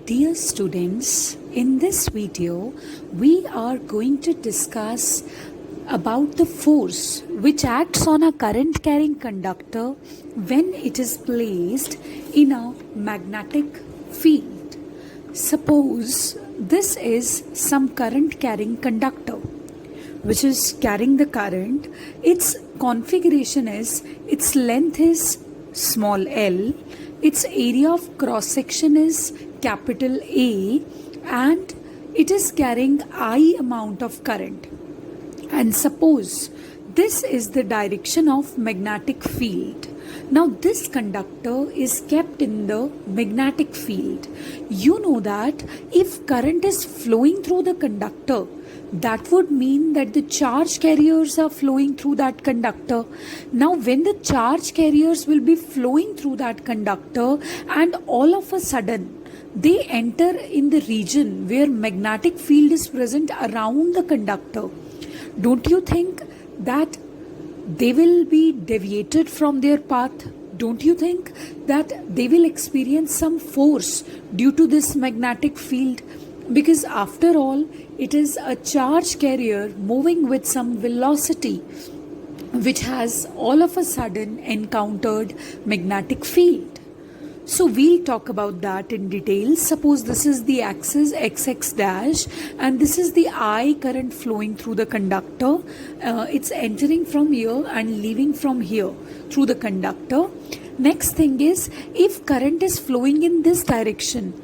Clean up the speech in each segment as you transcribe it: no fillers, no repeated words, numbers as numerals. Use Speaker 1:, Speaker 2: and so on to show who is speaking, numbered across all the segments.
Speaker 1: Dear students, in this video we are going to discuss about the force which acts on a current carrying conductor when it is placed in a magnetic field. Suppose this is some current carrying conductor which is carrying the current. Its configuration is, its length is small l, its area of cross section is capital A, and it is carrying I amount of current. And suppose this is the direction of magnetic field. Now this conductor is kept in the magnetic field. You know that if current is flowing through the conductor, that would mean that the charge carriers are flowing through that conductor. Now when the charge carriers will be flowing through that conductor and all of a sudden they enter in the region where magnetic field is present around the conductor, don't you think that they will be deviated from their path? Don't you think that they will experience some force due to this magnetic field? Because after all, it is a charge carrier moving with some velocity which has all of a sudden encountered magnetic field. So we'll talk about that in detail. Suppose this is the axis xx dash and this is the I current flowing through the conductor. It's entering from here and leaving from here through the conductor. Next thing is, if current is flowing in this direction,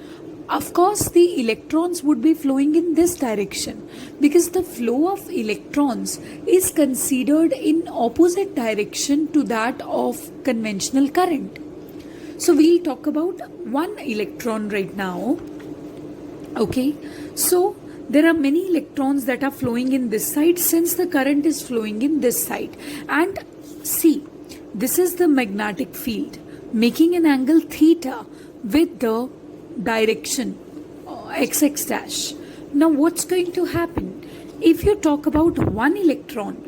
Speaker 1: of course the electrons would be flowing in this direction, because the flow of electrons is considered in opposite direction to that of conventional current. So we'll talk about one electron right now. Okay, so there are many electrons that are flowing in this side since the current is flowing in this side. And see, this is the magnetic field making an angle theta with the direction xx dash. Now what's going to happen? If you talk about one electron,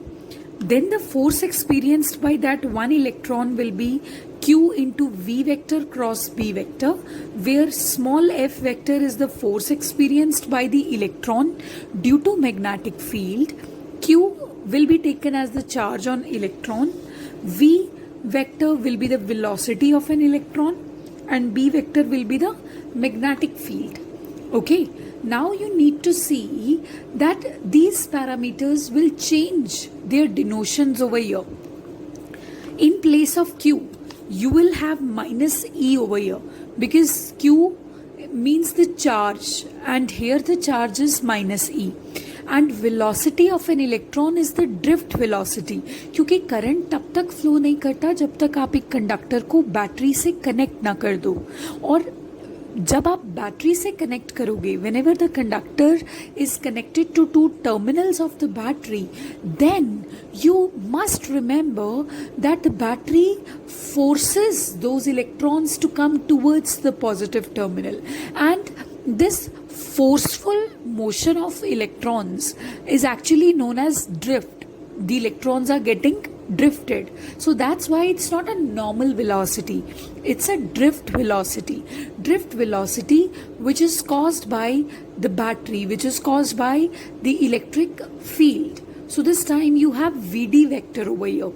Speaker 1: then the force experienced by that one electron will be q into v vector cross b vector, where small f vector is the force experienced by the electron due to magnetic field. Q will be taken as the charge on electron, v vector will be the velocity of an electron, and b vector will be the magnetic field. Okay, now you need to see that these parameters will change their denotations over here. In place of q, you will have minus e over here, because q means the charge and here the charge is minus e. And velocity of an electron is the drift velocity, क्योंकि current तब तक flow नहीं करता जब तक आप एक conductor को बैटरी से कनेक्ट ना कर दो. और जब आप बैटरी से कनेक्ट करोगे, whenever the conductor is connected to two terminals of the battery, then you must remember that the battery forces those electrons to come towards the positive terminal, and this forceful motion of electrons is actually known as drift. The electrons are getting drifted. So that's why it's not a normal velocity. It's a drift velocity. Drift velocity which is caused by the battery, which is caused by the electric field. So this time you have Vd vector over here,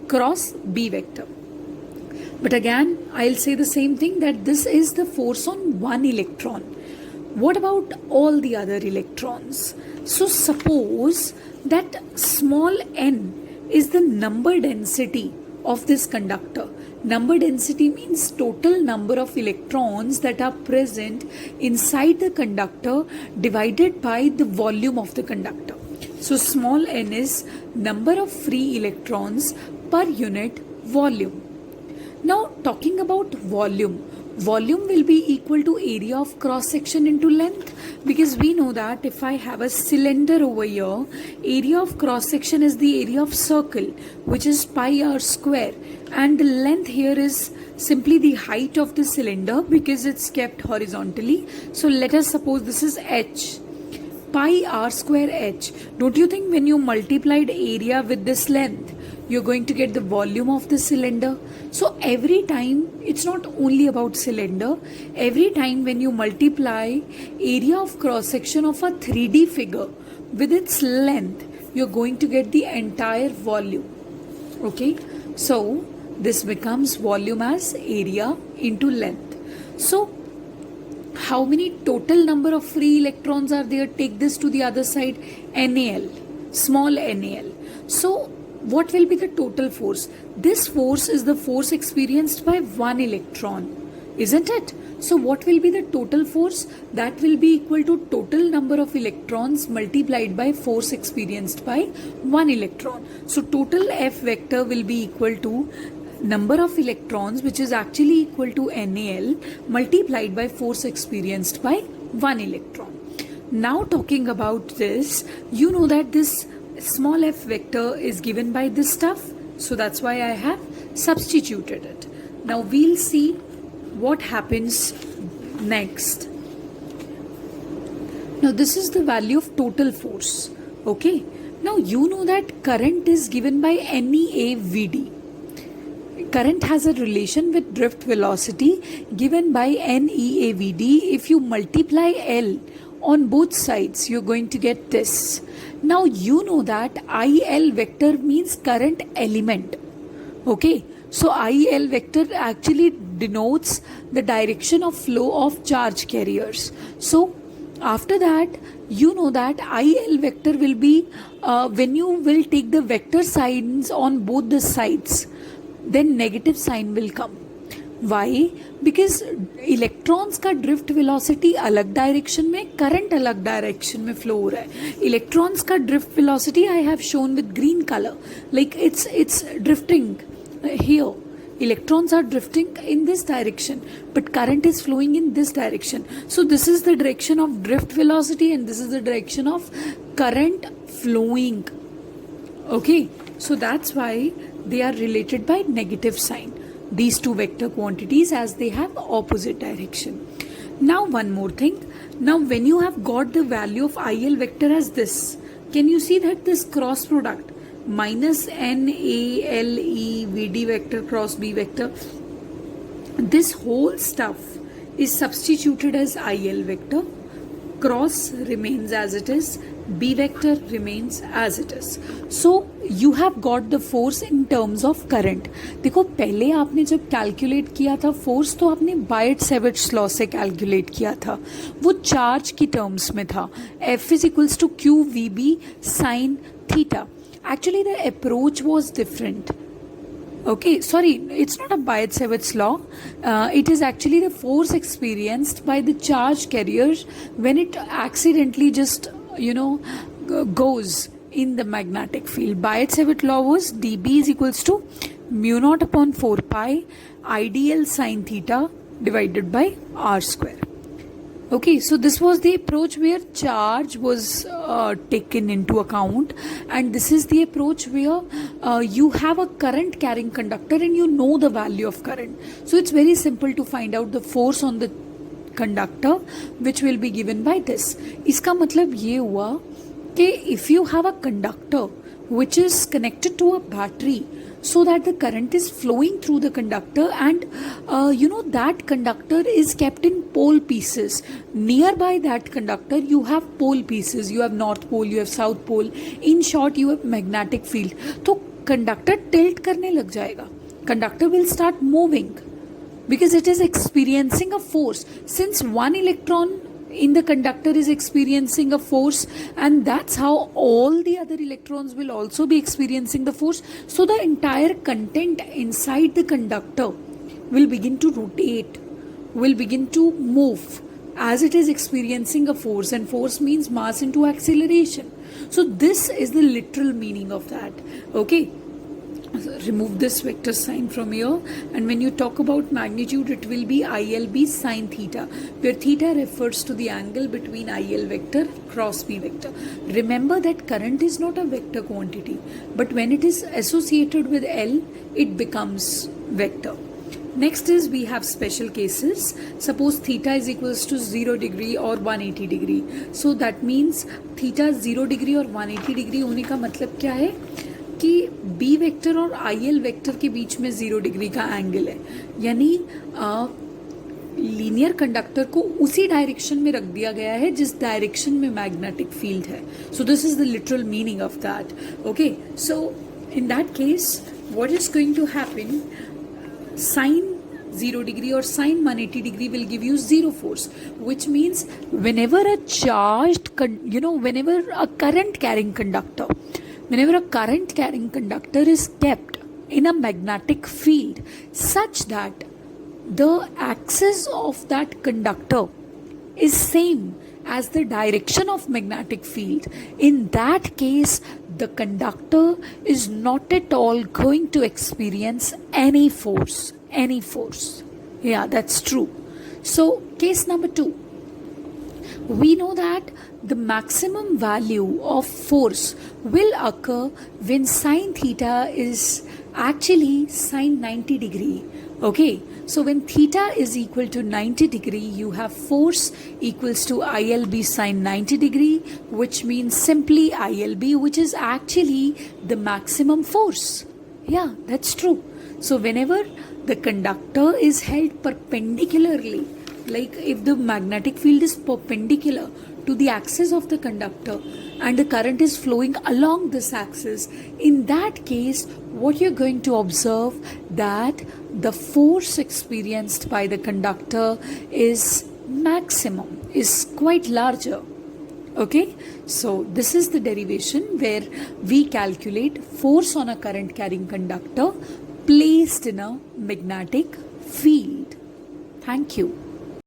Speaker 1: cross B vector. But again, I'll say the same thing, that this is the force on one electron. What about all the other electrons? So suppose that small n is the number density of this conductor. Number density means total number of electrons that are present inside the conductor divided by the volume of the conductor. So small n is number of free electrons per unit volume. Now talking about volume, volume will be equal to area of cross section into length, because we know that if I have a cylinder over here, area of cross section is the area of circle, which is pi r square, and the length here is simply the height of the cylinder because it's kept horizontally. So let us suppose this is h, pi r square h. Don't you think when you multiplied area with this length, you're going to get the volume of the cylinder. So every time, it's not only about cylinder, every time when you multiply area of cross section of a 3D figure with its length, you're going to get the entire volume. Okay, so this becomes volume as area into length. So how many total number of free electrons are there? Take this to the other side, NaL, small NaL. So what will be the total force? This force is the force experienced by one electron, isn't it? So what will be the total force? That will be equal to total number of electrons multiplied by force experienced by one electron. So total F vector will be equal to number of electrons, which is actually equal to NaL multiplied by force experienced by one electron. Now talking about this, you know that this small f vector is given by this stuff, so that's why I have substituted it. Now we'll see what happens next. Now this is the value of total force. Okay, now you know that current is given by NeAVD. Current has a relation with drift velocity given by NeAVD. If you multiply L on both sides, you're going to get this. Now you know that IL vector means current element. Okay, so IL vector actually denotes the direction of flow of charge carriers. So after that, you know that IL vector will be when you will take the vector signs on both the sides, then negative sign will come. Why? Because electrons का drift velocity अलग direction में, current अलग direction में flow हो रहा है. Electrons का drift velocity I have shown with green colour, like it's drifting here. Electrons are drifting in this direction, but current is flowing in this direction. So this is the direction of drift velocity and this is the direction of current flowing. Okay, so that's why they are related by negative sign, these two vector quantities, as they have opposite direction. Now one more thing. Now when you have got the value of IL vector as this, can you see that this cross product minus NaLe vector cross B vector, this whole stuff is substituted as IL vector, cross remains as it is, B vector remains as it is. So you have got the force in terms of current. देखो पहले आपने जब calculate किया था force, तो आपने बायट-सेविट्स law से calculate किया था, वो चार्ज की टर्म्स में था. F is equals to Q VB sin theta. Actually the approach was different. Okay, sorry, it's not a Biot-Savart's law. It is actually the force experienced by the charge carriers when it accidentally just, goes in the magnetic field. Biot-Savart law was dB is equals to mu naught upon 4 pi IDL sin theta divided by R square. Okay, so this was the approach where charge was taken into account, and this is the approach where you have a current carrying conductor and you know the value of current. So it's very simple to find out the force on the conductor, which will be given by this. इसका मतलब ये हुआ कि if you have a conductor which is connected to a battery, so that the current is flowing through the conductor, and that conductor is kept in pole pieces. Nearby that conductor you have pole pieces, you have north pole, you have south pole, in short you have magnetic field. तो conductor tilt करने लग जाएगा, conductor will start moving because it is experiencing a force. Since one electron in the conductor is experiencing a force, and that's how all the other electrons will also be experiencing the force. So the entire content inside the conductor will begin to rotate, will begin to move as it is experiencing a force, and force means mass into acceleration. So this is the literal meaning of that. Okay, remove this vector sign from here, and when you talk about magnitude, it will be ILB sin theta, where theta refers to the angle between IL vector cross B vector. Remember that current is not a vector quantity, but when it is associated with L, it becomes vector. Next is we have special cases. Suppose theta is equals to 0 degree or 180 degree. So that means theta 0 degree or 180 degree होने का मतलब क्या है? कि B vector और I L vector के बीच में 0 degree का एंगल है, यानी लीनियर कंडक्टर को उसी डायरेक्शन में रख दिया गया है जिस डायरेक्शन में मैग्नेटिक फील्ड है. So this is the literal meaning of that. Okay, so in that case what is going to happen, sine 0 degree or sine 180 degree will give you zero force, which means whenever a charged whenever a current carrying conductor is kept in a magnetic field such that the axis of that conductor is same as the direction of magnetic field, in that case the conductor is not at all going to experience any force. Yeah, that's true. So case number 2, we know that the maximum value of force will occur when sine theta is actually sine 90 degree. Okay, so when theta is equal to 90 degree, you have force equals to ILB sine 90 degree, which means simply ILB, which is actually the maximum force. Yeah, that's true. So whenever the conductor is held perpendicularly, like if the magnetic field is perpendicular to the axis of the conductor and the current is flowing along this axis, in that case what you're going to observe that the force experienced by the conductor is maximum, is quite larger. Okay, so this is the derivation where we calculate force on a current carrying conductor placed in a magnetic field. Thank you.